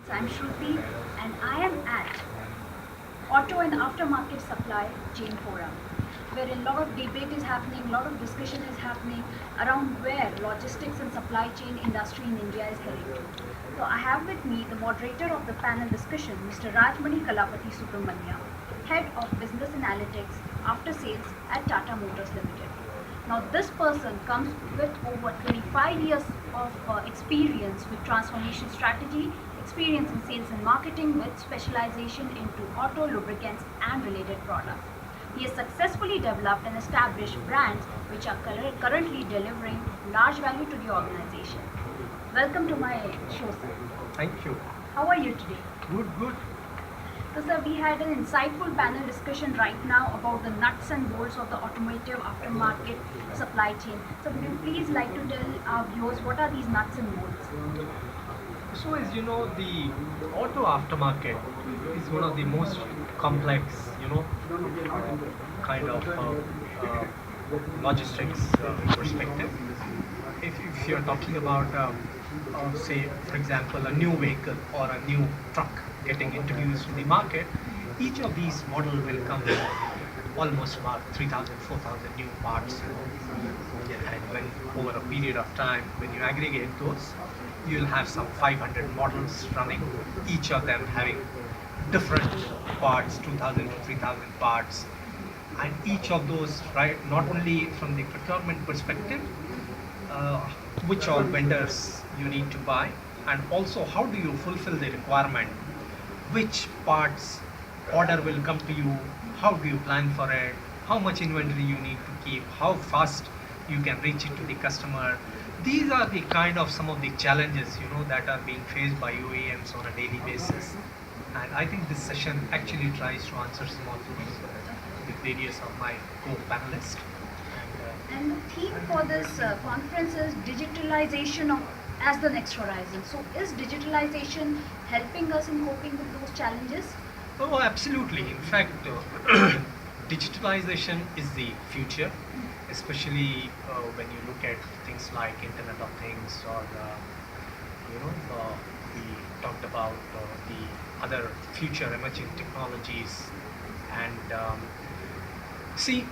So I'm Shruti and I am at Auto and Aftermarket Supply Chain Forum, where a lot of debate is happening, a lot of discussion is happening around where logistics and supply chain industry in India is heading to. So I have with me the moderator of the panel discussion, Mr. Rajamani Subramanian, Head of Business Analytics After Sales at Tata Motors Limited. Now, this person comes with over 25 years of experience with transformation strategy, experience in sales and marketing with specialization into auto, lubricants and related products. He has successfully developed and established brands which are currently delivering large value to the organization. Welcome to my show, sir. Thank you. How are you today? Good, good. So, sir, we had an insightful panel discussion right now about the nuts and bolts of the automotive aftermarket supply chain. So, would you please like to tell our viewers what are these nuts and bolts? So, as you know, the auto aftermarket is one of the most complex, kind of logistics perspective. If you're talking about, say, for example, a new vehicle or a new truck getting introduced to the market, each of these model will come with almost about 3,000, 4,000 new parts. And when over a period of time, when you aggregate those, you'll have some 500 models running, each of them having different parts, 2,000 to 3,000 parts. And each of those, right, not only from the procurement perspective, uh, which all vendors you need to buy, and also how do you fulfill the requirement, which parts order will come to you, how do you plan for it, how much inventory you need to keep, how fast you can reach it to the customer. These are the kind of some of the challenges that are being faced by OEMs on a daily basis. And I think this session actually tries to answer some of those with various of my co-panelists. And the theme for this conference is digitalization as the next horizon. So, is digitalization helping us in coping with those challenges? Oh, absolutely. In fact, digitalization is the future, especially when you look at things like Internet of Things or, we talked about the other future emerging technologies. And see,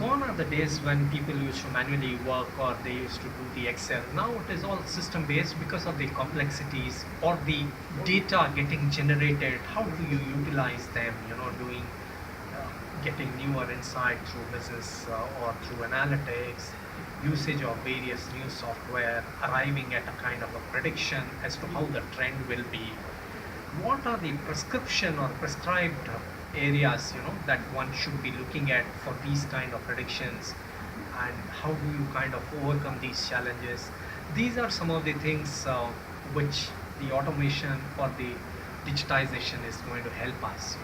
gone are the days when people used to manually work or they used to do the Excel. Now it is all system based because of the complexities or the data getting generated. How do you utilize them? Doing getting newer insight through business or through analytics, usage of various new software, arriving at a kind of a prediction as to how the trend will be. What are the prescription or prescribed areas that one should be looking at for these kind of predictions, and how do you kind of overcome these challenges? These are some of the things which the automation or the digitization is going to help us,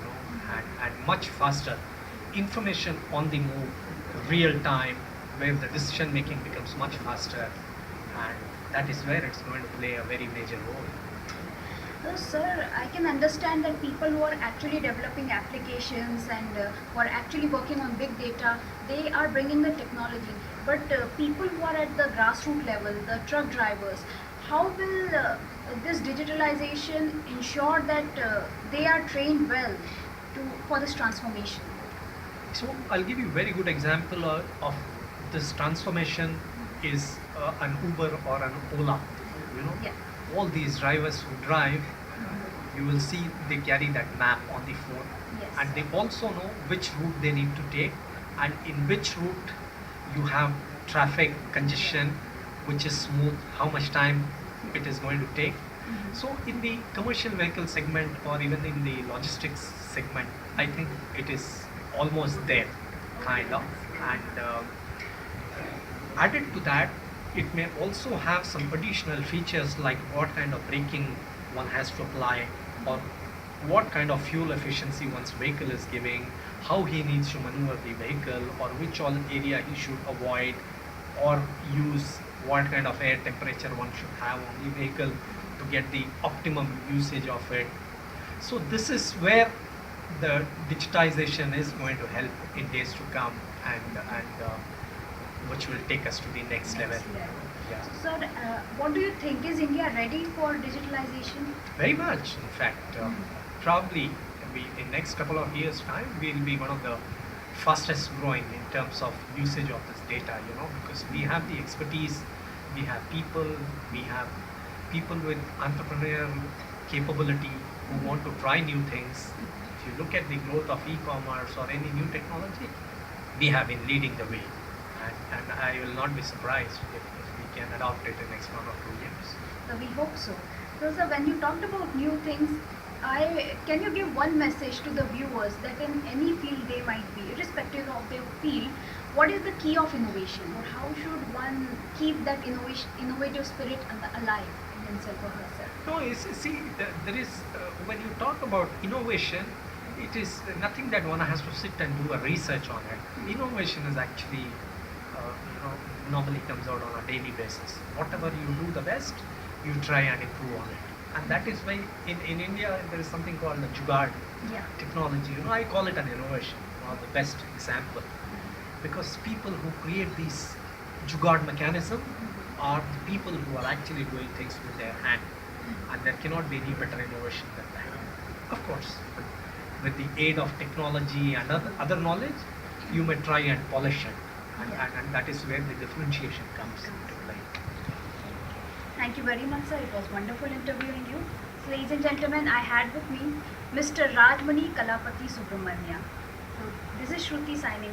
and much faster information on the move, real time, where the decision making becomes much faster, and that is where it's going to play a very major role. So, sir, I can understand that people who are actually developing applications and who are actually working on big data, they are bringing the technology. But people who are at the grassroots level, the truck drivers, how will this digitalization ensure that they are trained well for this transformation? So I'll give you a very good example of this transformation is an Uber or an Ola. You know, Yeah. all these drivers who drive, you will see they carry that map on the phone, Yes. and they also know which route they need to take, and in which route you have traffic congestion, which is smooth, how much time it is going to take. So in the commercial vehicle segment or even in the logistics segment, I think it is almost there, kind of. And added to that, it may also have some additional features like what kind of braking one has to apply, or what kind of fuel efficiency one's vehicle is giving, how he needs to maneuver the vehicle, or which all area he should avoid or use, what kind of air temperature one should have on the vehicle to get the optimum usage of it. So this is where the digitization is going to help in days to come, and which will take us to the next level. Yeah. So, sir, what do you think? Is India ready for digitalization? Very much. In fact, Mhm. probably in next couple of years' time, we'll be one of the fastest growing in terms of usage of this data. Because we have the expertise, we have people, we have people with entrepreneurial capability who want to try new things. If you look at the growth of e-commerce or any new technology, we have been leading the way, and I will not be surprised if we can adopt it in next 1 or 2 years. So we hope so. So, sir, when you talked about new things, I can you give one message to the viewers that in any field they might be, irrespective of their field, what is the key of innovation, or how should one keep that innovative spirit alive in himself or herself? No, see, there is, when you talk about innovation, it is nothing that one has to sit and do a research on it. Innovation is actually, normally comes out on a daily basis. Whatever you do the best, you try and improve on it. And that is why in India there is something called the Jugaad Yeah. technology. I call it an innovation, the best example. Because people who create these Jugaad mechanism are the people who are actually doing things with their hand, and there cannot be any better innovation than that. Of course, with the aid of technology and other knowledge, you may try and polish it, and that is where the differentiation comes into play. Thank you very much, sir. It was wonderful interviewing you. So, ladies and gentlemen, I had with me Mr. Rajamani Kalapati Subramania. So, this is Shruti signing.